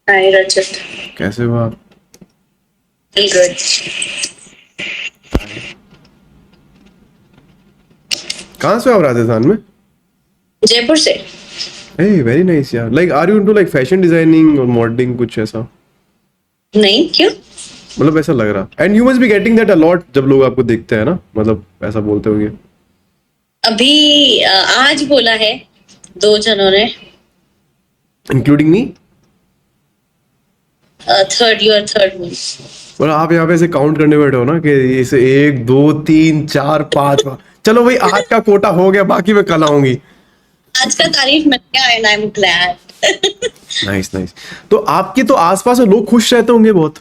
हाय रचित। कैसे हो आप? गुड। कहाँ से हो आप राजस्थान में? जयपुर से। Hey, वेरी नाइस यार. Like are you into like fashion designing और मॉडलिंग कुछ ऐसा? नहीं, क्यों? मतलब ऐसा लग रहा. And you must be getting that a lot जब लोग आपको देखते हैं ना, मतलब ऐसा बोलते होंगे. अभी आज बोला है 2 जनों ने। Including me. Third, you are third one. और आप यहाँ पे ऐसे काउंट करने बैठे हो ना कि इसे 1 2 3 4 5. चलो भाई, आज का कोटा हो गया, बाकी मैं कल आऊंगी. आज का तारीफ मिल गया and I am glad. Nice nice. तो आपके तो आसपास में लोग खुश रहते होंगे बहुत.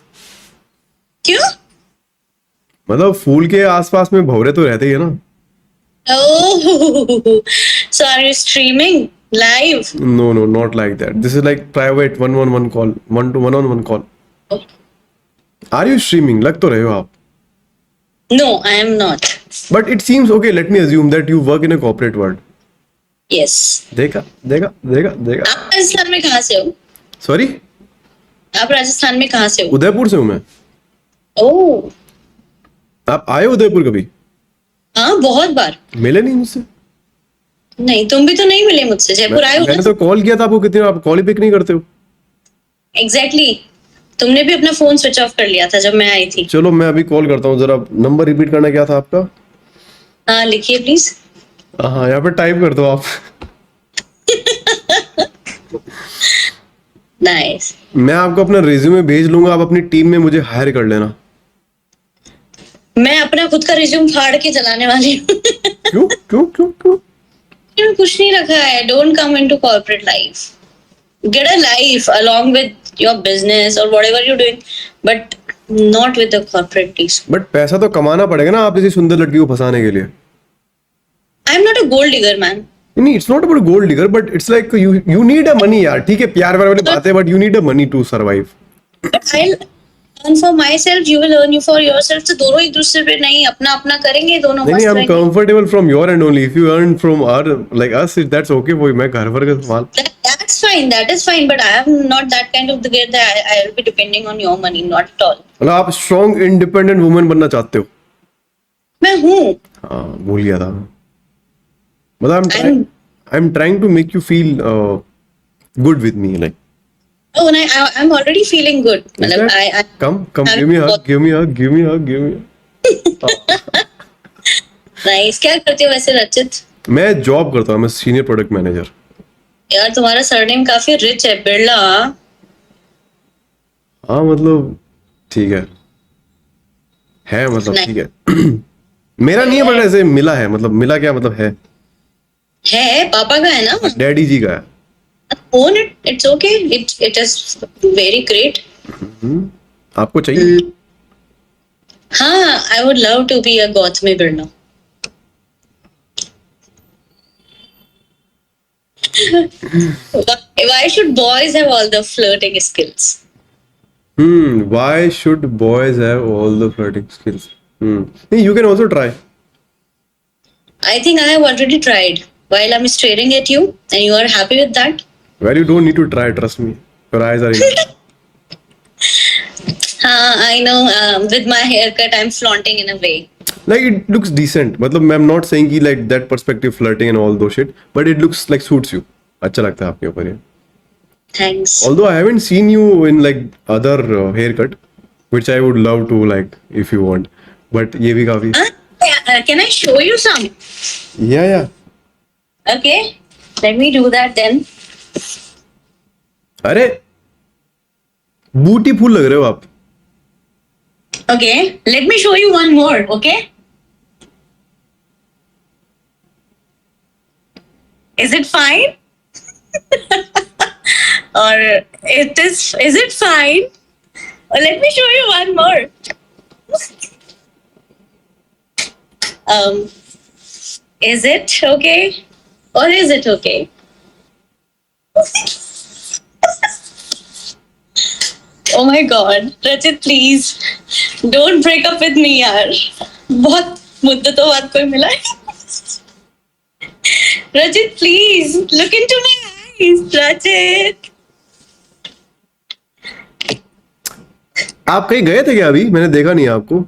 क्यों? मतलब फूल के आसपास में भौरे तो रहते ही है ना. Oh, so are you streaming live? No, no, not like that. This is like private 111 call, 1 to 1 on 1 call. Are you streaming? लग तो रहे हो आप. No, I am not. But it seems okay. Let me assume that you work in a corporate world. Yes. देखा देखा देखा देखा. आप राजस्थान में कहाँ से हो? Sorry, आप राजस्थान में कहाँ से हो? उदयपुर से हूँ मैं. ओह, आप आए हो उदयपुर कभी? हाँ, बहुत बार। मिले नहीं मुझसे. नहीं, तुम भी तो नहीं मिले मुझसे। जयपुर आए हो मैंने ना? तो कॉल किया था आपको, कितने आप कॉल ही पिक नहीं करते हो. एग्जैक्टली। तुमने भी अपना फोन स्विच ऑफ कर लिया था जब मैं आई थी। चलो मैं अभी कॉल करता हूँ. जरा नंबर रिपीट करना क्या था आपका? हाँ, लिखिए प्लीज। हाँ, यहाँ पे टाइप कर दो आप. नाइस। मैं आपको अपना रिज्यूमे भेज लूंगा, आप अपनी टीम में मुझे हायर कर लेना. मैं अपना खुद का रिज्यूम फाड़ के चलाने वाली हूँ। क्यों क्यों क्यों क्यों? मैंने कुछ नहीं रखा है। Don't come into corporate life. Get a life along with your business or whatever you're doing, but not with the corporate piece. But पैसा तो कमाना पड़ेगा ना, आप जैसी सुंदर लड़की को फंसाने के लिए. I'm not a gold digger, man. नहीं, it's not about gold digger, but it's like you need a money यार. ठीक है, प्यार वाली बात है, but you need a money to survive. But I'll earn for myself, you will earn you for yourself. तो दोनों एक दूसरे पे नहीं, अपना अपना करेंगे, दोनों नहीं, मस्त आई एम रहेंगे। Comfortable from your end only. If you earn from our like us, that's okay. वो मैं घर भर का संभाल. That's fine, that is fine, but I am not that kind of the girl that I will be depending on your money, not at all. मतलब आप strong independent woman बनना चाहते हो. मैं हूँ। हाँ, भूल गया था. मतलब I'm I am trying to make you feel good with me. Like Oh, and I'm already feeling good. मतलब I come I'm give me a hug, give me a hug, give me a hug, give me a. nice. क्या करते हो वैसे रचित? मैं job करता हूँ. मैं सीनियर प्रोडक्ट मैनेजर. यार तुम्हारा सरनेम काफी रिच है, बिरला। हाँ मतलब ठीक है मतलब नहीं। ठीक है. मेरा नहीं है, बट ऐसे मिला है. मतलब मिला क्या मतलब है पापा का है ना? डैडी जी का है. Own it. It's okay. It is very great. आपको चाहिए? हाँ, I would love to be a Gautami Birla. Why should boys have all the flirting skills? Why should boys have all the flirting skills? You can also try. I think I have already tried. While I'm staring at you, and you are happy with that. Well, you don't need to try. Trust me. Your eyes are enough. I know. With my haircut, I'm flaunting in a way. Like it looks decent. मतलब I'm not saying कि like that perspective flirting and all those shit, but it looks like suits you. अच्छा लगता है आपके ऊपर ये. Thanks. Although I haven't seen you in like other haircut, which I would love to like if you want. But ये भी काफी. Can I show you some? Yeah. Okay. Let me do that then. अरे बूटी फूल लग रहे हो आप. Okay. Let me show you one more. Okay. Is it fine? Or is it fine? Let me show you one more. Is it okay? Or is it okay? Oh my God, Rachit, please don't break up with me, यार. बहुत मुद्दतों बाद कोई मिला है. Rachit, please look into my eyes, Rachit. आप कहीं गए थे क्या अभी? मैंने देखा नहीं आपको।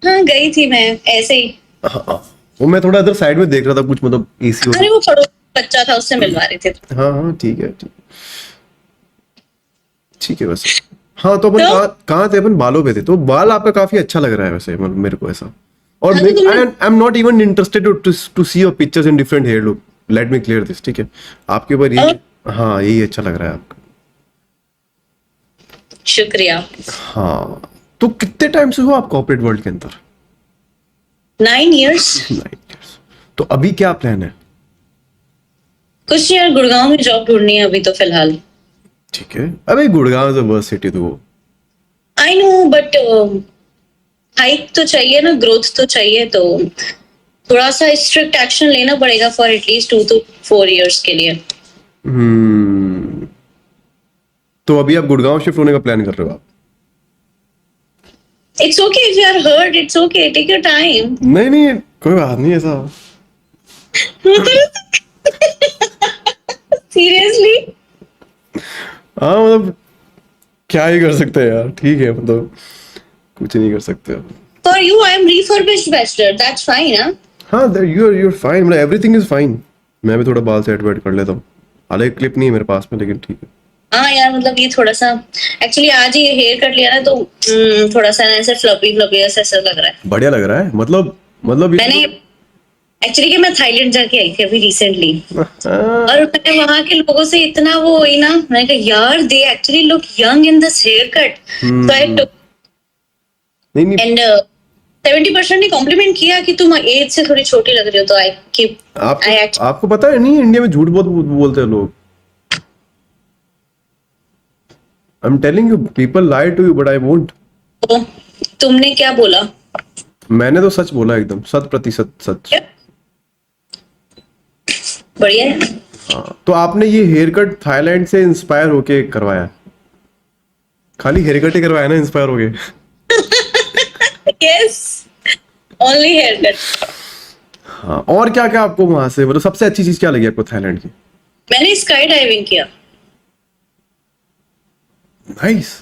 हाँ गई थी मैं ऐसे ही। हाँ, वो मैं थोड़ा इधर साइड में देख रहा था, कुछ मतलब एसी अरे वो पड़ोस बच्चा था उससे मिलवा रहे थे। हाँ हाँ, ठीक है, ठीक है वैसे। हाँ, तो अपन तो कहाँ कहाँ थे? अपन बालों पे थे। तो बाल आपका काफी अच्छा लग रहा है वैसे, मतलब मेरे को ऐसा। और हाँ मैं तो तुमने I am not even interested to see your pictures in different hair look. Let me clear this, ठीक है? आपके ऊपर और यही, हाँ, यही अच्छा लग रहा है आपका। शुक्रिया। हाँ, तो कितने टाइम से हो आप कॉर्पोरेट वर्ल्ड के अंदर? 9 years। 9 years। तो अभी क्या प्लान है? कुछ नहीं यार, गुड़गांव में जॉब ढूंढनी है अभी तो फिलहाल। ठीक है, अबे गुड़गांव इज वर्स्ट सिटी तो वो। आई नो बट हाइक तो चाहिए ना, ग्रोथ तो चाहिए, तो थोड़ा सा स्ट्रिक्ट एक्शन लेना पड़ेगा फॉर एटलीस्ट 2 to 4 years के लिए। हम्म। तो अभी आप गुड़गांव शिफ्ट होने का प्लान कर रहे हो आप? It's okay if you are hurt, it's okay, take your time. नहीं नहीं, कोई बात नहीं ऐसा। सीरियसली। हाँ मतलब, क्या ही कर सकते हैं यार, ठीक है, मतलब कुछ नहीं कर सकते अब। For you I am refurbished bachelor, that's fine. हाँ हाँ, यू आर फाइन, मतलब एवरीथिंग इज फाइन। मैं भी थोड़ा बाल सेट वेट कर लेता हूँ। हालांकि क्लिप नहीं है मेरे पास में, लेकिन ठीक है। हाँ यार, मतलब ये थोड़ा सा एक्चुअली आज ही हेयर कट लिया ना, तो थोड़ा सा ना ऐसे फ्लफी फ्लफी ऐसा लग रहा है। बढ़िया लग रहा है, मतलब ये मैंने एक्चुअली कि मैं थाईलैंड जाके आई थी अभी रिसेंटली, हाँ, और मैंने वहां के लोगों से इतना वो हुई ना, मैंने कहा यार they actually look young in this hair cut. So I took नहीं नहीं, एंड 70% ने कॉम्प्लीमेंट किया कि तुम एज से थोड़ी छोटी लग रही हो, तो आई कीप आपको आई एक्चुअली। आपको पता है नहीं, इंडिया में झूठ बहुत बोलते हैं लोग। I am telling you, people lie to you but I won't. तुमने क्या बोला? मैंने तो सच बोला, एकदम 100% सच। बढ़िया है। हाँ, तो आपने ये हेयर कट थाईलैंड से इंस्पायर होके करवाया? खाली हेयर कट ही करवाया ना इंस्पायर होके? Yes, only hair cut. हाँ, और क्या क्या आपको वहां से, मतलब सबसे अच्छी चीज क्या लगी आपको थाईलैंड की? मैंने स्काई डाइविंग किया। नाइस।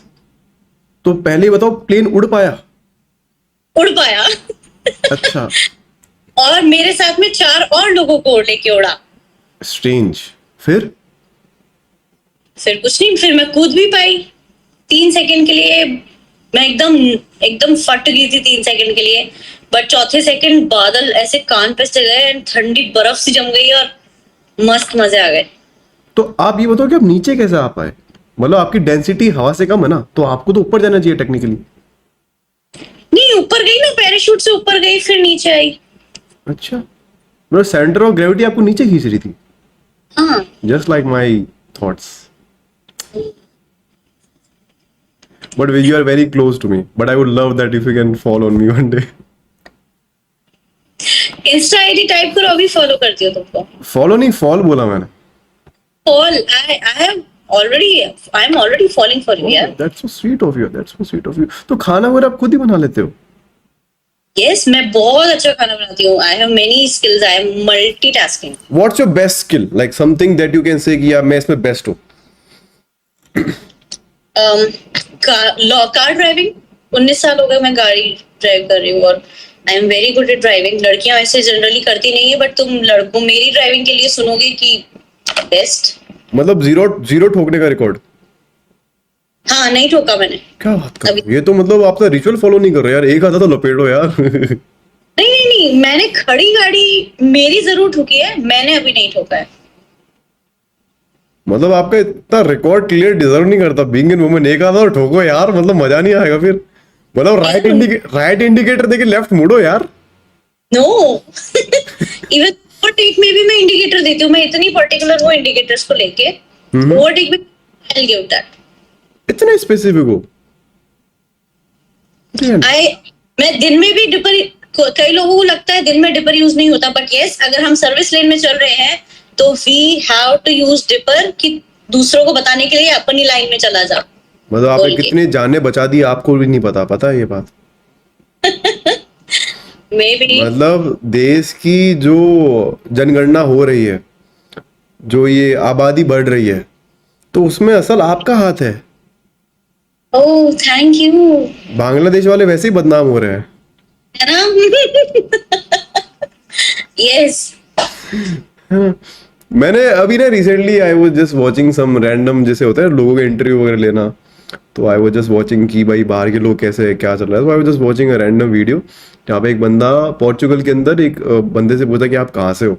तो पहले ही बताओ, प्लेन उड़ पाया? उड़ पाया। अच्छा। और मेरे साथ में 4 और लोगों को लेके उड़ा। स्ट्रेंज। फिर? फिर कुछ नहीं, फिर मैं कूद भी पाई 3 सेकंड के लिए। मैं एकदम एकदम फट गई थी 3 सेकंड के लिए, बट चौथे सेकंड बादल ऐसे कान पे से गए एंड ठंडी बर्फ सी जम गई और मस्त मजे आ गए। तो आप ये बताओ कि आप नीचे कैसे आ पाए? मतलब आपकी डेंसिटी हवा से कम है ना, तो आपको तो ऊपर जाना चाहिए टेक्निकली। नहीं, ऊपर गई ना, पैराशूट से ऊपर गई फिर नीचे आई। अच्छा, मतलब सेंटर ऑफ ग्रेविटी आपको नीचे खींच रही थी? हाँ just like my thoughts. But you are very close to me, but I would love that if you can follow on me one day. Insta ID type करो, अभी फॉलो करती हो तुमको। फॉलो नहीं, फॉल बोला मैंने। Follow I have already, I am already following for you यार। That's so sweet of you, that's so sweet of you. तो खाना वगैरह आप खुद ही बना लेते हो? यस, मैं बहुत अच्छा खाना बनाती हूँ। I have many skills, I am multitasking. What's your best skill, like something that you can say कि यार मैं इसमें बेस्ट हूँ? Car driving. 19 साल हो गए मैं गाड़ी ड्राइव कर रही हूँ, और I am very good at driving. लड़कियां वैसे जनरली करती नहीं है, बट तुम लड़कों मेरी ड्राइविंग के लिए सुनोगे कि बेस्ट। मतलब जीरो जीरो ठोकने का रिकॉर्ड? हाँ, नहीं ठोका मैंने क्या बात कर अभी। रहे हो? ये तो मतलब आप तो रिचुअल फॉलो नहीं कर रहे यार, एक आधा तो लपेटो यार। नहीं नहीं नहीं, मैंने खड़ी गाड़ी मेरी जरूर ठुकी है, मैंने अभी नहीं ठोका है। मतलब आपका इतना रिकॉर्ड क्लियर डिजर्व नहीं करता बीइंग इन वुमन। एक आधा और ठोको यार, मतलब मजा नहीं आएगा फिर। मतलब राइट इंडिकेटर देके लेफ्ट मुड़ो यार। नो। इवन ओवरटेक में भी मैं इंडिकेटर देती हूँ, मैं इतनी पर्टिकुलर वो इंडिकेटर्स को लेके। ओवरटेक में आई विल गिव दैट। इतना स्पेसिफिक हो? आई मैं दिन में भी डिपर, कई लोगों को लगता है दिन में डिपर यूज नहीं होता, बट यस, अगर हम सर्विस लेन में चल रहे हैं तो we have to use dipper, कि दूसरों को बताने के लिए अपनी लाइन में चला जा। मतलब आपने कितने जाने बचा दी आपको भी नहीं पता है ये बात? May be. मतलब देश की जो जनगणना हो रही है, जो ये आबादी बढ़ रही है, तो उसमें असल आपका हाथ है। ओह थैंक यू, बांग्लादेश वाले वैसे ही बदनाम हो रहे हैं। है ना? यस। मैंने अभी ना recently I was just watching some random, जैसे होता है लोगों के इंटरव्यू वगैरह लेना, तो आई वाज जस्ट वाचिंग कि भाई बाहर के लोग कैसे क्या चल रहा है। तो आई was just watching a random video जहाँ पे एक बंदा पोर्चुगल के अंदर एक बंदे से पूछा कि आप कहाँ से हो,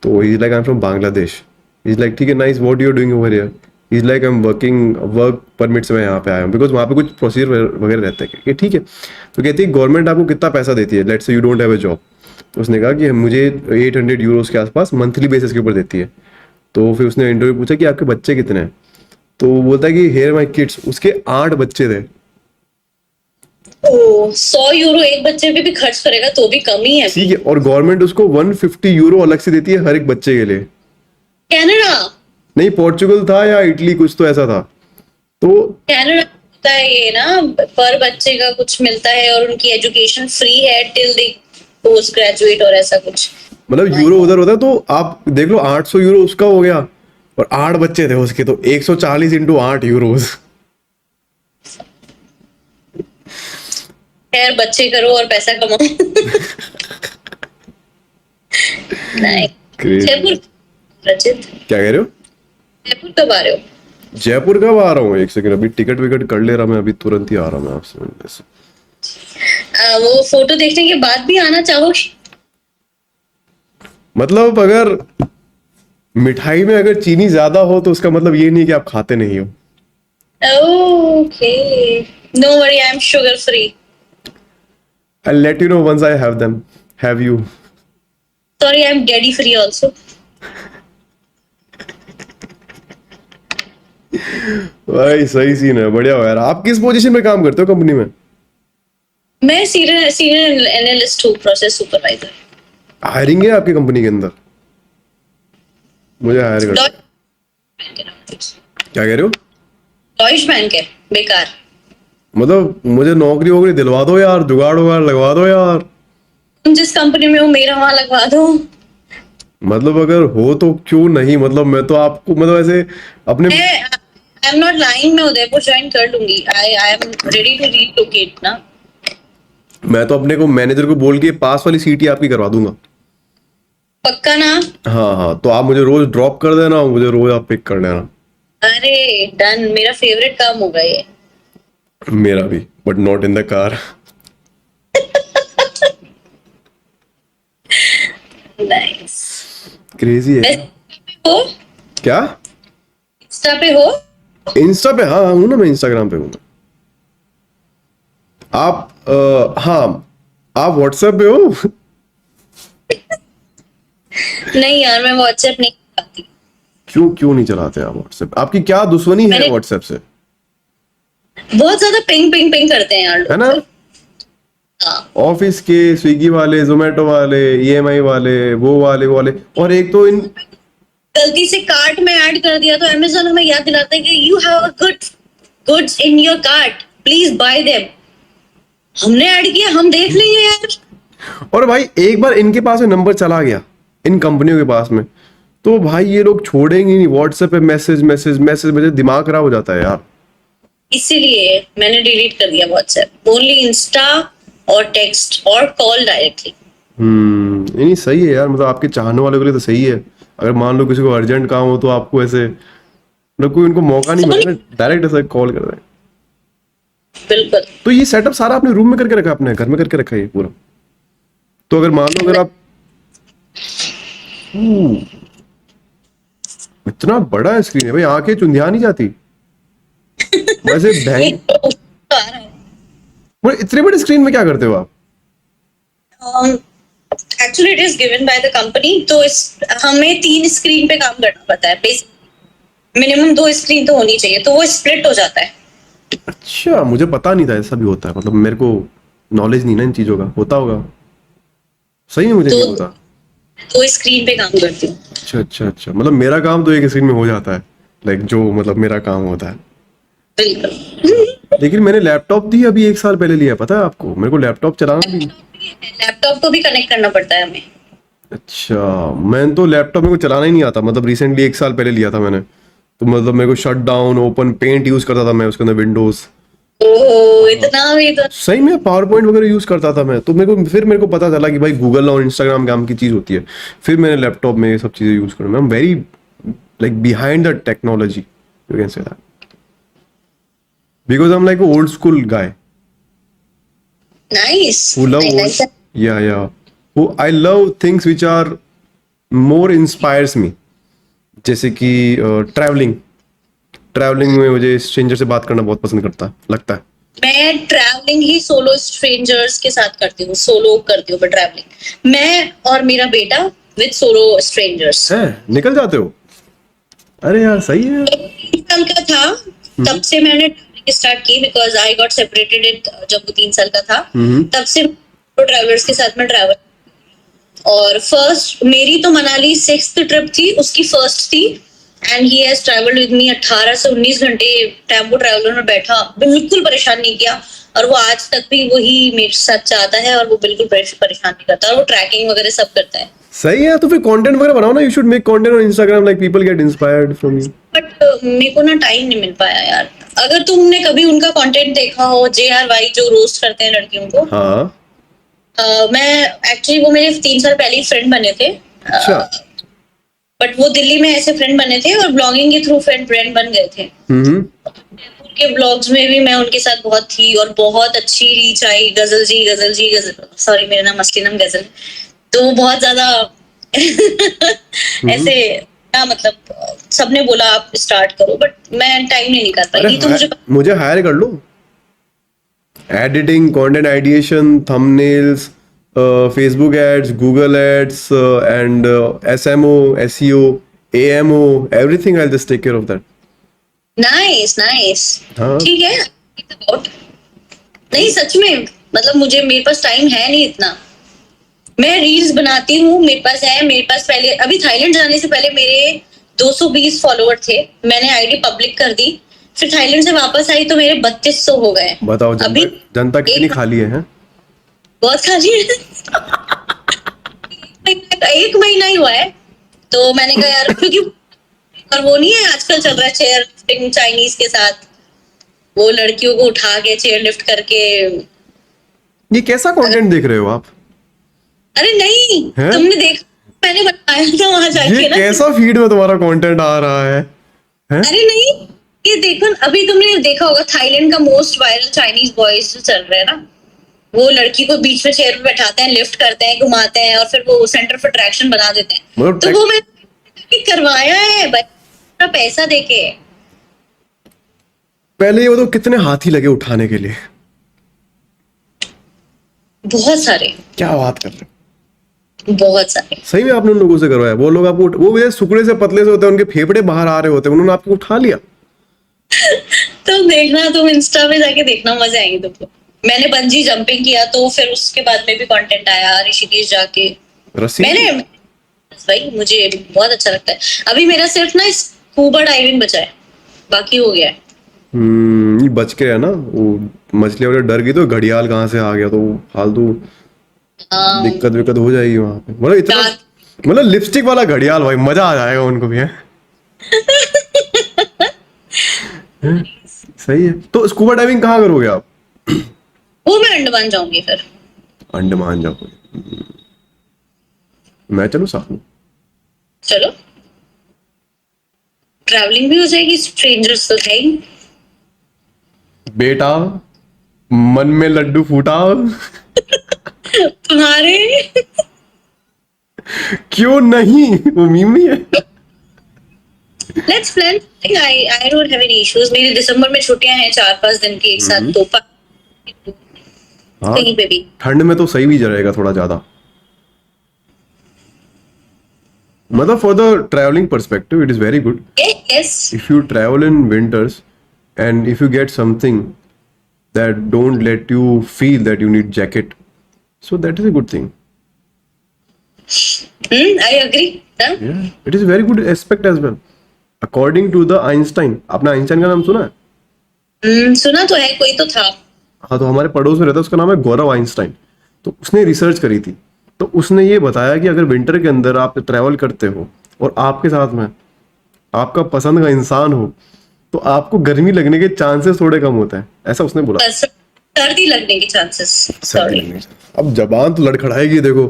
तो he is like I am from Bangladesh. He is like ठीक है nice, what you are doing over here. He is like I am working, work permit से मैं यहाँ पे आया हूँ, बिकॉज वहाँ पे कुछ प्रोसीजर वगैरह रहते हैं कि ठीक है। तो कहती है गवर्नमेंट आपको कितना पैसा देती है, let's say you don't have a job. तो उसने कहा कि मुझे 800 यूरोज के आसपास मंथली बेसिस के ऊपर देती है। तो फिर उसने इंटरव्यू पूछा कि आपके बच्चे कितने हैं, तो वो बोलता है कि हेयर माई किड्स, उसके 8 बच्चे थे। ओह 100 यूरो एक बच्चे पे भी खर्च करेगा तो भी कम ही है। ठीक है, और गवर्नमेंट उसको 150 यूरो अलग से देती है हर एक बच्चे के लिए। कनाडा, नहीं पोर्चुगल था या इटली, कुछ तो ऐसा था। तो कनाडा होता है ये ना, पर बच्चे का कुछ मिलता है और उनकी एजुकेशन फ्री है टिल दे पोस्ट ग्रेजुएट और ऐसा कुछ। मतलब यूरो उधर होता है, तो आप देख लो 800 यूरो उसका हो गया, और 8 बच्चे थे उसके, तो 140 इंटू 8 यूरोज। खैर बच्चे करो और पैसा कमाओ। नहीं, जयपुर, रचित क्या कह रहे हो? जयपुर कब आ रहे हो? जयपुर कब आ रहा हूँ, एक सेकंड, अभी टिकट विकट कर ले रहा मैं, अभी तुरंत ही आ रहा हूँ मैं आपसे मिलने से। वो फोटो देखने के बाद भी आना चाहोगे? मतलब अगर मिठाई में अगर चीनी ज्यादा हो तो उसका मतलब ये नहीं कि आप खाते नहीं हो। Okay, no worry, I am sugar free. I'll let you know once I have them. Have you? Sorry, I am daddy free also. भाई सही सीन है, बढ़िया हो यार। आप किस पोजीशन में काम करते हो कंपनी में? मैं सीनियर सीनियर एनालिस्ट हूँ, प्रोसेस सुपरवाइजर। हायरिंग है आपकी कंपनी के अंदर? मुझे हायर कर। क्या कह रहे हो? डॉइच बैंक है, बेकार। मतलब मुझे नौकरी वोकरी दिलवा दो यार, जुगाड़ उगाड़ लगवा दो यार। तुम जिस कंपनी में हो मेरा वहां लगवा दो। मतलब अगर हो तो क्यों नहीं, मतलब मैं तो आपको मतलब ऐसे अपने आई एम नॉट लाइंग, मैं उदयपुर ज्वाइन कर लूंगी। I am ready to relocate ना। मैं तो अपने को मैनेजर को बोल के पास वाली सीट ही आपकी करवा दूंगा। पक्का ना? हाँ हाँ, तो आप मुझे रोज ड्रॉप कर देना, मुझे रोज आप पिक कर लेना। अरे डन, मेरा फेवरेट काम होगा ये। मेरा भी, but not in the car. Nice. Crazy है। हो क्या? इंस्टा पे हो? इंस्टा पे हाँ हूँ ना, मैं इंस्टाग्राम पे हूँ। आप हाँ, आप व्हाट्सएप पे हो? नहीं यार, मैं व्हाट्सएप नहीं चलाती। क्यों क्यों नहीं चलाते आप व्हाट्सएप? आपकी क्या दुश्मनी है मैंने- व्हाट्सएप से? बहुत ज्यादा पिंग पिंग पिंग करते हैं यार लोग। है ना, हाँ। ऑफिस के स्विगी वाले, जोमेटो वाले, ईएमआई वाले, वो वाले, और एक तो इन गलती से कार्ट में ऐड कर दिया तो अमेज़न हमें याद दिलाता है कि you have a goods in your cart, please bye them. हमने ऐड किया, हम देख लेंगे यार। और भाई एक बार इनके पास में नंबर चला गया, इन कंपनियों के पास में, तो भाई ये लोग छोड़ेंगे नहीं। व्हाट्सएप पे मैसेज मैसेज मैसेज, मुझे दिमाग खराब हो जाता है यार। इसीलिए मैंने डिलीट कर दिया व्हाट्सएप, ओनली इंस्टा और टेक्स्ट और कॉल डायरेक्टली। नहीं सही है यार, मतलब आपके चाहने वालों के लिए तो सही है। अगर मान लो किसी को अर्जेंट काम हो तो आपको ऐसे मतलब कोई उनको मौका नहीं मिला, डायरेक्ट ऐसे कॉल कर दें। बिल्कुल। तो ये सेटअप सारा आपने रूम में करके रखा है, अपने घर में करके रखा है ये पूरा? तो अगर मान लो अगर आप इतना बड़ा स्क्रीन है भाई, आंखें चुंधिया नहीं जाती वैसे भैंग। वो इतने बड़े स्क्रीन में क्या करते हो आप? Actually it is given by the company, तो हमें 3 स्क्रीन पे काम करना पड़ता है। बेसिक मिनिमम 2 स्क्रीन तो होनी चाहिए, तो वो स्प्लिट हो जाता है। अच्छा, मुझे पता नहीं था ऐसा भी होता है, मतलब मेरे को नॉलेज नहीं ना इन चीजों का। होता होगा, सही में मुझे नहीं पता। 2 स्क्रीन पे काम करती हूँ। अच्छा अच्छा अच्छा, मतलब मेरा काम तो एक स्क्रीन में हो जाता है, लाइक जो मतलब मेरा काम होता है। बिल्कुल। लेकिन मैंने लैपटॉप भी अभी 1 साल पहले लिया, पता है आपको? मेरे को लैपटॉप चलाना भी। लैपटॉप को भी कनेक्ट करना पड़ता है हमें। अच्छा, मैं तो लैपटॉप मेरे को चलाना ही नहीं आता, मतलब रिसेंटली 1 साल पहले लिया था मैंने। तो मतलब मेरे को shut down, open paint use करता था मैं उसके अंदर, विंडोज। ओह इतना भी तो। सही में पावर पॉइंट वगैरह यूज करता था मैं, तो मेरे को पता चला कि भाई गूगल और इंस्टाग्राम काम की चीज होती है। फिर मैंने लैपटॉप में ये सब चीजें यूज करूँ। मैं very like behind the technology, you can say that, because I am like old school guy nice, who love I like old, that. yeah, who I love things which are more inspires me, जैसे कि travelling, travelling में मुझे stranger से बात करना बहुत पसंद करता लगता है। मैं ट्रैवलिंग ही सोलो स्ट्रेंजर्स के साथ करती हूँ, सोलो करती हूँ मैं ट्रैवलिंग, मैं और मेरा बेटा विद सोलो स्ट्रेंजर्स। है निकल जाते हो? अरे यार सही है यार। 3 साल का था तब से मैंने ट्रैवलिंग स्टार्ट की, बिकॉज आई गॉट सेपरेटेड जब वो 3 साल का था। तब से ट्रैवलर्स के साथ में ट्रैवल। और फर्स्ट मेरी तो मनाली 6th ट्रिप थी, उसकी फर्स्ट थी। And he has travelled with me 18 से 19 घंटे टेम्पो ट्रैवलर में बैठा, बिल्कुल परेशान नहीं किया। और वो आज तक भी वही मेरे साथ चाहता है, और वो बिल्कुल परेशान नहीं करता, और वो ट्रैकिंग वगैरह सब करता है। सही है, तो फिर कंटेंट वगैरह बनाओ ना, you should make content on Instagram, like people get inspired from you. But मेरे को ना टाइम नहीं मिल पाया यार। अगर तुमने कभी उनका कंटेंट देखा हो, JRY जो रोस्ट करते हैं लड़कियों को, हाँ मैं एक्चुअली वो मेरे 3 साल पहले ही फ्रेंड बने थे। अच्छा। बट वो दिल्ली में ऐसे फ्रेंड बने थे, और ब्लॉगिंग के थ्रू फ्रेंड बन गए थे। उनके ब्लॉग्स में भी मैं उनके साथ बहुत थी, और बहुत अच्छी रीच आई। गजल जी सॉरी मेरा नाम असली नाम गजल है। तो वो बहुत ज्यादा ऐसे ना, मतलब सबने बोला आप स्टार्ट करो, बट मैं टाइम नहीं निकाल पाई। अरे नहीं तो मुझे हायर कर लो, editing, content ideation, thumbnails, Facebook ads, Google ads, and SMO, SEO, AMO, everything, I just take care of that. Nice nice, हाँ ठीक है। About- नहीं सच में, मतलब मुझे, मेरे पास टाइम है नहीं इतना। मैं रील्स बनाती हूँ, मेरे पास है, मेरे पास पहले, अभी थाईलैंड जाने से पहले मेरे 220 फॉलोअर थे। मैंने आईडी पब्लिक कर दी। फिर थाईलैंड से वापस आई तो मेरे 3200 हो गए। बताओ, अभी जनता कितनी एक खाली है? बहुत खाली है। 1 महीना ही हुआ है, तो मैंने कहा यार, क्योंकि और वो नहीं है आजकल चल रहा है चेयर लिफ्टिंग चाइनीज के साथ, वो लड़कियों को उठा के चेयर लिफ्ट करके। ये कैसा कंटेंट देख रहे हो आप? अरे नहीं, हैं? तुमने देखा, मैंने बताया था वहां ये जाके ना। कैसा फीड में तुम्हारा कंटेंट आ रहा है? हैं? अरे नहीं, ये देखो, अभी तुमने देखा होगा थाईलैंड का मोस्ट वायरल चाइनीज बॉयज जो चल रहे हैं ना, वो लड़की को बीच में चेयर पे बैठाते हैं, लिफ्ट करते हैं, घुमाते हैं, और फिर वो सेंटर ऑफ अट्रैक्शन बना देते हैं। मतलब तो वो मैंने करवाया है भाई, पूरा पैसा देके। पहले ये तो कितने हाथी लगे उठाने के लिए? बहुत सारे, क्या बात कर रहे हो? बहुत सारे। सही में आपने उन लोगों से करवाया? वो लोग आपको वो भैया सुकड़े से पतले से होते हैं, उनके फेफड़े बाहर आ रहे होते हैं, उन्होंने आपको उठा लिया? तुम देखना, तुम इंस्टा पे जाके देखना, मजा आएगी तुमको। मैंने बंजी जंपिंग किया, तो फिर उसके बाद में भी कंटेंट आया ऋषिकेश जाके। रस्सी? मैंने भाई, मुझे बहुत अच्छा लगता है। अभी मेरा सिर्फ ना स्कूबा डाइविंग बचा है, बाकी हो गया है। ये बच के है ना, वो मछली वगैरह डर गई तो घड़ियाल कहाँ से आ गया, तो फालतू दिक्कत विक्कत हो जाएगी वहां पे। मतलब इतना, मतलब लिपस्टिक वाला घड़ियाल, भाई मजा आ जाएगा उनको भी है। हैं? सही है। तो स्कूबा डाइविंग कहाँ करोगे आप? वो मैं अंडमान जाऊंगी फिर। अंडमान जाओगे? मैं चलूं साथ में? चलो, ट्रैवलिंग भी हो जाएगी, स्ट्रेंजर्स तो है ही। बेटा मन में लड्डू फूटा, तुम्हारे क्यों नहीं? वो मीम नहीं है? Let's plan. I don't have any issues. मेरी दिसंबर में छुट्टियां हैं 4-5 दिन की एक साथ, तो हाँ, कहीं पे भी। ठंड में तो सही भी रहेगा थोड़ा ज्यादा, मतलब for the travelling perspective it is very good yes, if you travel in winters and if you get something that don't let you feel that you need jacket, so that is a good thing. I agree. Yeah, it is a very good aspect as well according to the Einstein. आपने Einstein का नाम सुना है? सुना तो है, कोई तो था। हाँ, तो हमारे पड़ोस में रहता है, उसका नाम है गौरव आइंस्टाइन। तो उसने रिसर्च करी थी, तो उसने ये बताया कि अगर विंटर के अंदर आप ट्रैवल करते हो और आपके साथ में आपका पसंद का इंसान हो, तो आपको गर्मी लगने के चांसेस थोड़े कम होते हैं, ऐसा उसने बोला। बस सर्दी लगने के चांसेस। सर्दी सॉरी। लगने के, अब जबान तो लड़खड़ाएगी देखो,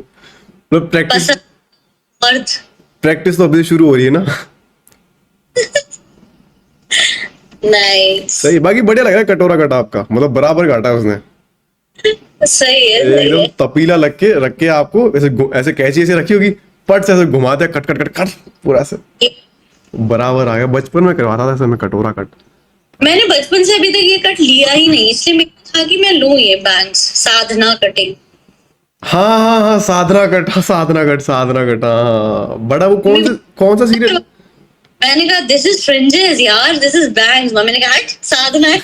मतलब प्रैक्टिस, पसंद मर्द। प्रैक्टिस तो अभी शुरू हो रही है ना। नाइस। सही, बाकी बढ़िया लग रहा है कटोरा कटा आपका, मतलब बराबर काटा है उसने, सही है, सही एकदम है। तपीला रख के आपको ऐसे ऐसे कैची ऐसे रखी होगी, पट से ऐसे घुमाते कट कट कट कट पूरा से ये बराबर आ गया। बचपन में करवाता था ऐसे मैं कटोरा कट। मैंने बचपन से अभी तक ये कट लिया ही नहीं, इसलिए मेरे को था कि मैं लूं ये बैंग्स, साधना कटिंग। हाँ हाँ हाँ, साधना कट, हाँ, साधना कट, साधना कट, हाँ हाँ। बड़ा वो कौन सा सीरियल? मैंने कहा दिस इज फ्रिंजेस यार, दिस इज बैंग्स। मैंने कहा हट, साधना है।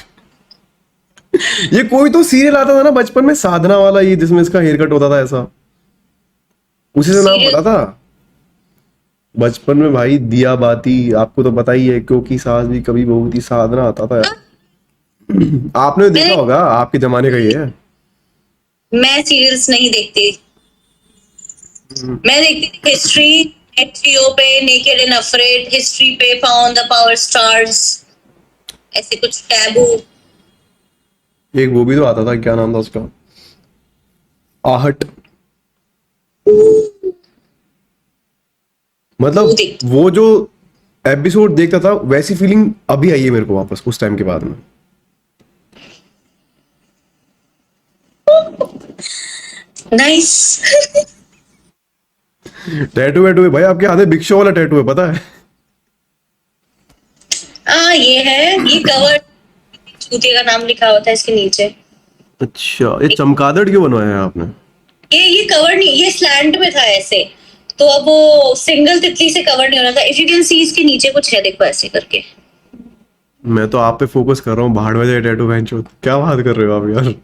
ये कोई तो सीरियल आता था ना बचपन में, साधना वाला, ये जिसमें इसका हेयर कट होता था ऐसा, उसी से नाम सीरियल। पता था बचपन में भाई। दिया बाती, आपको तो पता ही है, क्योंकि सास भी कभी बहू थी, साधना आता था यार। आपने देखा मैंने होगा, आपके जमाने का ही है। मैं सीरियल्स नहीं देखती। मैं देखती थी हिस्ट्री, एचबीओ पे नेकेड एंड अफ्रेड, हिस्ट्री पे फाउंड द पावर स्टार्स, ऐसे कुछ टैबू। एक वो भी तो आता था, क्या नाम था उसका, आहट। वो मतलब देखती। वो जो एपिसोड देखता था, वैसी फीलिंग अभी आई है मेरे को वापस उस टाइम के बाद में। नाइस। टैटू वैटू है भाई आपके हाथ में, भिक्षु वाला टैटू है पता है? ये है, ये कवर चूतिया का नाम लिखा होता है इसके नीचे। अच्छा, ये चमगादड़ क्यों बनवाया है आपने? ये कवर नहीं, ये स्लैंट में था ऐसे, तो अब वो सिंगल तितली से कवर नहीं हो रहा था। इफ यू कैन सी इसके नीचे कुछ है, देखो ऐसे करके। मैं तो आप पे फोकस कर रहा हूँ, भाड़ में जाए टैटू बहन चोद, क्या बात कर रहे हो आप यार।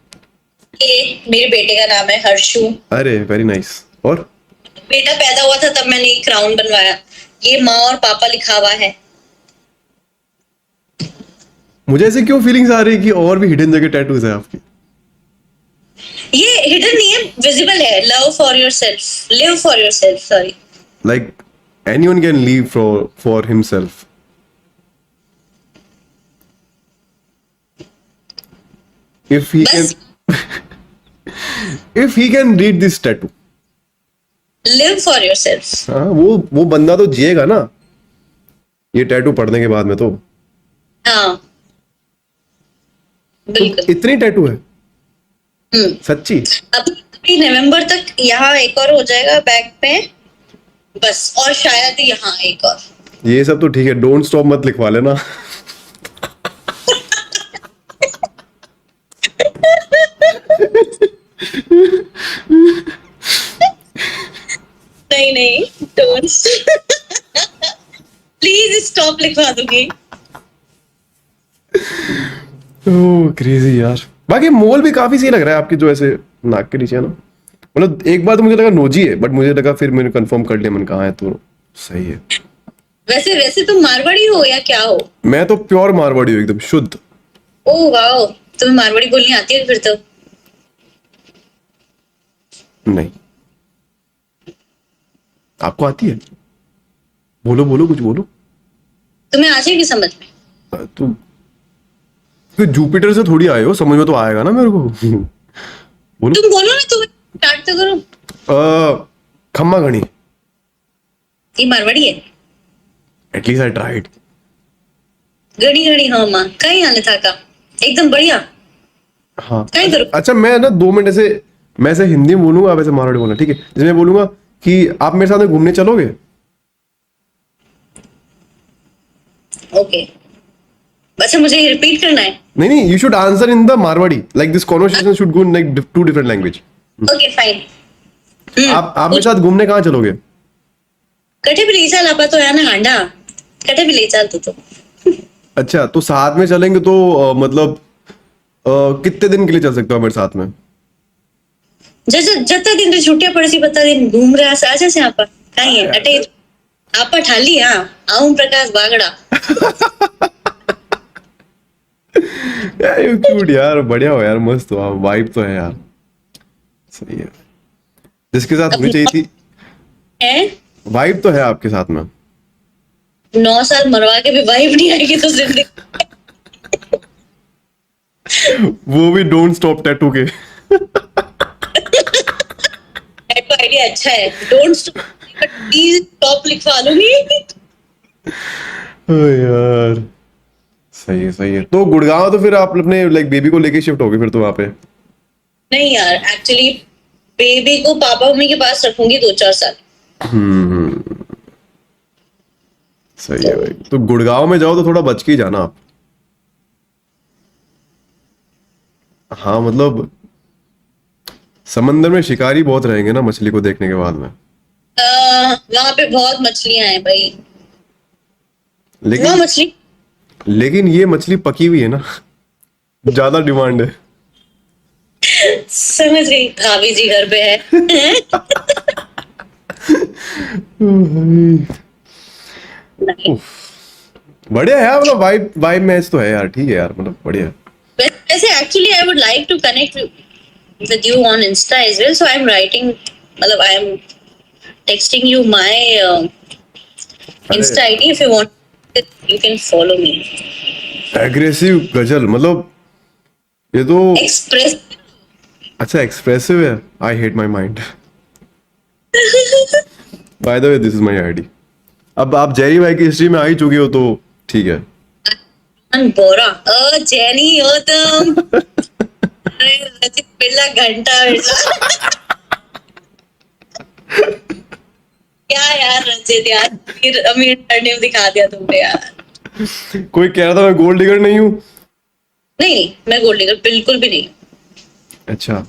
ये मेरे बेटे का नाम है हर्षु। अरे वेरी नाइस। और बेटा पैदा हुआ था तब मैंने एक क्राउन बनवाया। ये माँ और पापा लिखा हुआ है। मुझे ऐसे क्यों फीलिंग्स आ रही है कि और भी हिडन जगह टैटूज है आपकी? ये हिडन नहीं है, विजिबल है। Love for yourself, live for yourself, sorry. Like anyone can leave for himself if he can बस if he can read this tattoo। Live for yourself. हाँ, वो बंदा तो जिएगा ना ये टैटू पढ़ने के बाद में तो। हाँ तो बिल्कुल। इतनी टैटू है सच्ची? अभी नवंबर तक यहाँ एक और हो जाएगा बैक पे, बस। और शायद यहाँ एक और। ये सब तो ठीक है, डोंट स्टॉप मत लिखवा लेना। नहीं नहीं, डोंट। प्लीज स्टॉप लिखवा दूंगी। ओह क्रेजी यार। बाकी मोल भी काफी सही लग रहा है आपकी, जो ऐसे नाक के नीचे है ना। मतलब एक बार तो मुझे लगा नोजी है, बट मुझे लगा, फिर मैंने कंफर्म कर लिया, मैंने कहा है तो सही है। वैसे वैसे तुम मारवाड़ी हो या क्या हो? मैं तो प्योर मारवाड़ी हूँ, एकदम शुद्ध। ओह वाओ, तुम्हें मारवाड़ी बोलनी आती है फिर तो। नहीं, आपको आती है? बोलो बोलो, कुछ बोलो। तुम्हें आ जाएगी समझ में। तो जुपिटर से थोड़ी आए हो, समझ में तो आएगा ना मेरे को। बोलो। तुम बोलो ना, तुम स्टार्ट तो करो। खम्मा घड़ी। ये मारवाड़ी है। At least I tried. घड़ी घड़ी हाँ माँ, कहीं आने था का एकदम बढ़िया। हाँ कहीं करो। अच्छा, मैं ना 2 मिनट ऐसे, मैं ऐसे हिंदी में बोलूंगा, आप ऐसे मारवाड़ी बोलना, ठीक है? जैसे मैं बोलूंगा कि आप मेरे साथ में घूमने चलोगे। ओके, अच्छा मुझे रिपीट करना है। नहीं नहीं, you should answer in the Marwari, like this conversation should go in like 2 different language. Okay fine. आप मेरे साथ घूमने कहाँ चलोगे? कटे भी ले चल आपा तो है ना गांडा, कटे भी ले चल तू तो। अच्छा, तो साथ में चलेंगे तो मतलब कितने दिन के लिए चल सकते हो मेरे साथ में? जत्ता दिन छुट्टियां पड़ी सी, बता दिन घूम रहा सा आजा से आपा कहीं है अटे आपा ठाली। हाँ आऊं प्रकाश बागड़ा। यार यू क्यूट यार, बढ़िया हो यार, मस्त हो आप, वाइब तो है यार, सही है। जिसके साथ होनी चाहिए थी, है वाइब तो है आपके साथ में। 9 साल मरवा के भी वाइफ नहीं आएगी तो जिंदगी। वो भी डोंट स्टॉप टैटू के। टैटू आइडिया अच्छा है, डोंट स्टॉप, प्लीज स्टॉप लिखवा लूंगी। ओ यार, सही है सही है। तो गुड़गांव तो फिर आप अपने लाइक बेबी को लेके शिफ्ट हो गए फिर तो वहां पे? नहीं यार, एक्चुअली बेबी को पापा मम्मी के पास रखूंगी 2-4 साल। सही है भाई। तो गुड़गांव में जाओ तो थोड़ा बच के ही जाना आप। हाँ मतलब समंदर में शिकारी बहुत रहेंगे ना मछली को देखने के बाद में। वहां पे बहुत मछलियां हैं भाई, वहाँ लेकिन मछली। लेकिन ये मछली पकी हुई है ना, ज्यादा डिमांड है। समझ गई, भाभी जी घर पे है। नहीं, बढ़िया है यार, मतलब वाइब वाइब मैच तो है यार, ठीक है यार, मतलब बढ़िया है। वैसे actually I would like to connect with you on Insta as well, so I'm writing, मतलब I am texting you my Insta ID, if you want you can follow me. Aggressive गजल मतलब ये तो Express। अच्छा expressive है। I hate my mind. By the way this is my ID. अब आप Jerry भाई की हिस्ट्री में आ ही चुके हो तो ठीक है। बोरा जैनी हो तुम। अरे रचित बिल्ला घंटा बिल्ला। क्या यार रचित यार, फिर अमीर टर्निंग दिखा दिया तुमने यार। कोई कह रहा था मैं गोल्ड डिगर नहीं हूँ। नहीं नहीं, मैं गोल्ड डिगर बिल्कुल भी नहीं। अच्छा,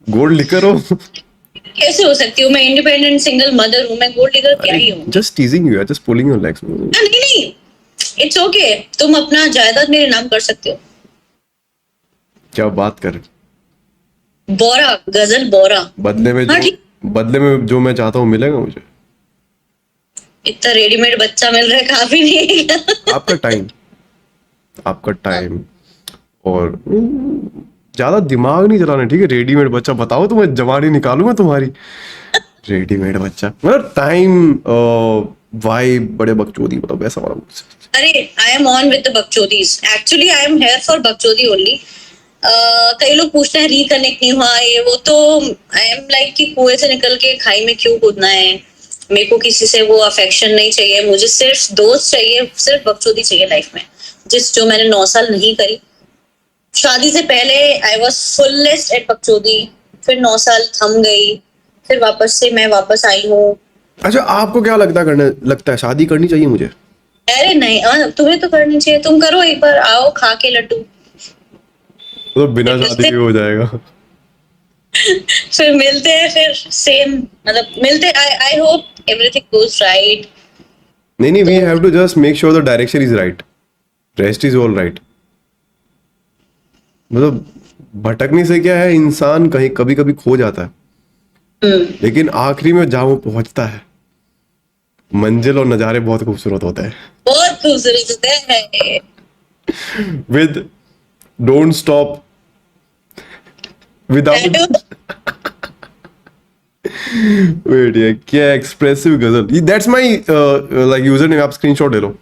गोल्ड लिकर हो? कैसे हो सकती हूँ, मैं इंडिपेंडेंट सिंगल मदर हूँ, मैं गोल्ड डिगर क्या ही हूँ। Just टीजिंग you, just pulling your legs. नहीं नहीं, इट्स ओके, तुम अपना जायदाद मेरे नाम कर सकते हो। क्या बात कर। बोरा, गजल बोरा। बदले में हाँ जो ठीक, बदले में जो मैं चाहता हूँ मिलेगा मुझे। इतना रेडीमेड बच्चा मिल रहा है, काफी नहीं है। आपका टाइम, आपका टाइम और ज्यादा दिमाग नहीं चलाना, ठीक है? रेडीमेड बच्चा बताओ तो मैं जवानी निकालूंगा तुम्हारी। रेडीमेड बच्चा मतलब टाइम वाइब बड़े बकचोदी, मतलब ऐसा वाला। अरे I am on with the बकचोदीज, actually I am here for बकचोदी ओनली। कई लोग पूछते हैं रिकनेक्ट नहीं हुआ ये वो, तो आई एम लाइक कि कुएं से निकल के खाई में क्यों कूदना है। मेरे को किसी से वो अफेक्शन नहीं चाहिए, मुझे सिर्फ दोस्त चाहिए, सिर्फ बकचोदी चाहिए लाइफ में, जो मैंने 9 साल नहीं करी। शादी से पहले आई वॉज फुलेस्ट एट बकचोदी, फिर 9 साल थम गई, फिर मैं वापस आई हूँ। अच्छा, आपको क्या लगता है शादी करनी चाहिए मुझे? अरे नहीं, तुम्हें तो करनी चाहिए, तुम करो एक बार, आओ खा के लड्डू। तो बिना शादी के हो जाएगा। फिर मिलते हैं, फिर सेम मतलब मिलते। I hope everything goes right. नहीं नहीं, we have to just make sure the direction is right, rest is all right. मतलब भटकने से क्या है, इंसान कहीं कभी कभी खो जाता है, लेकिन आखिरी में जहां वो पहुंचता है मंजिल और नजारे बहुत खूबसूरत होते हैं। बहुत खूबसूरत होते हैं। With don't stop without wait, ये क्या एक्सप्रेसिव गजल। That's my like user name. आप स्क्रीनशॉट ले लो।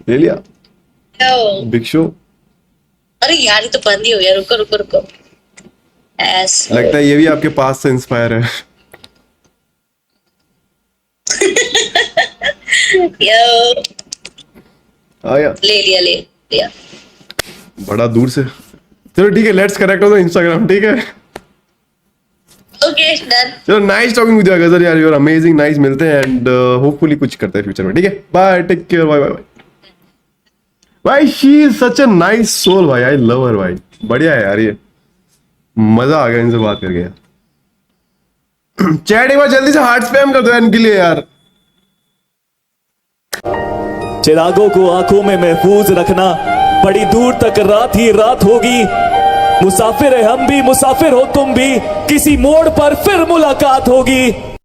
ले लिया बिग शो। अरे यार ये तो बंद ही हो गया, रुको रुको रुको। लगता है ये भी आपके पास से इंस्पायर है। यो, आ गया, ले लिया। बड़ा दूर से। चलो ठीक है, लेट्स कनेक्ट ऑन इंस्टाग्राम, ठीक है? Okay done. चलो, नाइस टॉकिंग विद यू गजल यार, यू आर अमेजिंग, नाइस। मिलते हैं एंड होपफुली कुछ करते हैं फ्यूचर में, ठीक है? Bye, take care, bye bye bye. भाई she is such a nice soul भाई, आई लव हर भाई। बढ़िया है यार, ये मजा आ गया इनसे बात करके यार। चैट एक बार जल्दी से हार्ट स्पैम कर दो इनके लिए यार। चिरागों को आंखों में महफूज रखना, बड़ी दूर तक रात ही रात होगी। मुसाफिर है हम भी, मुसाफिर हो तुम भी, किसी मोड़ पर फिर मुलाकात होगी।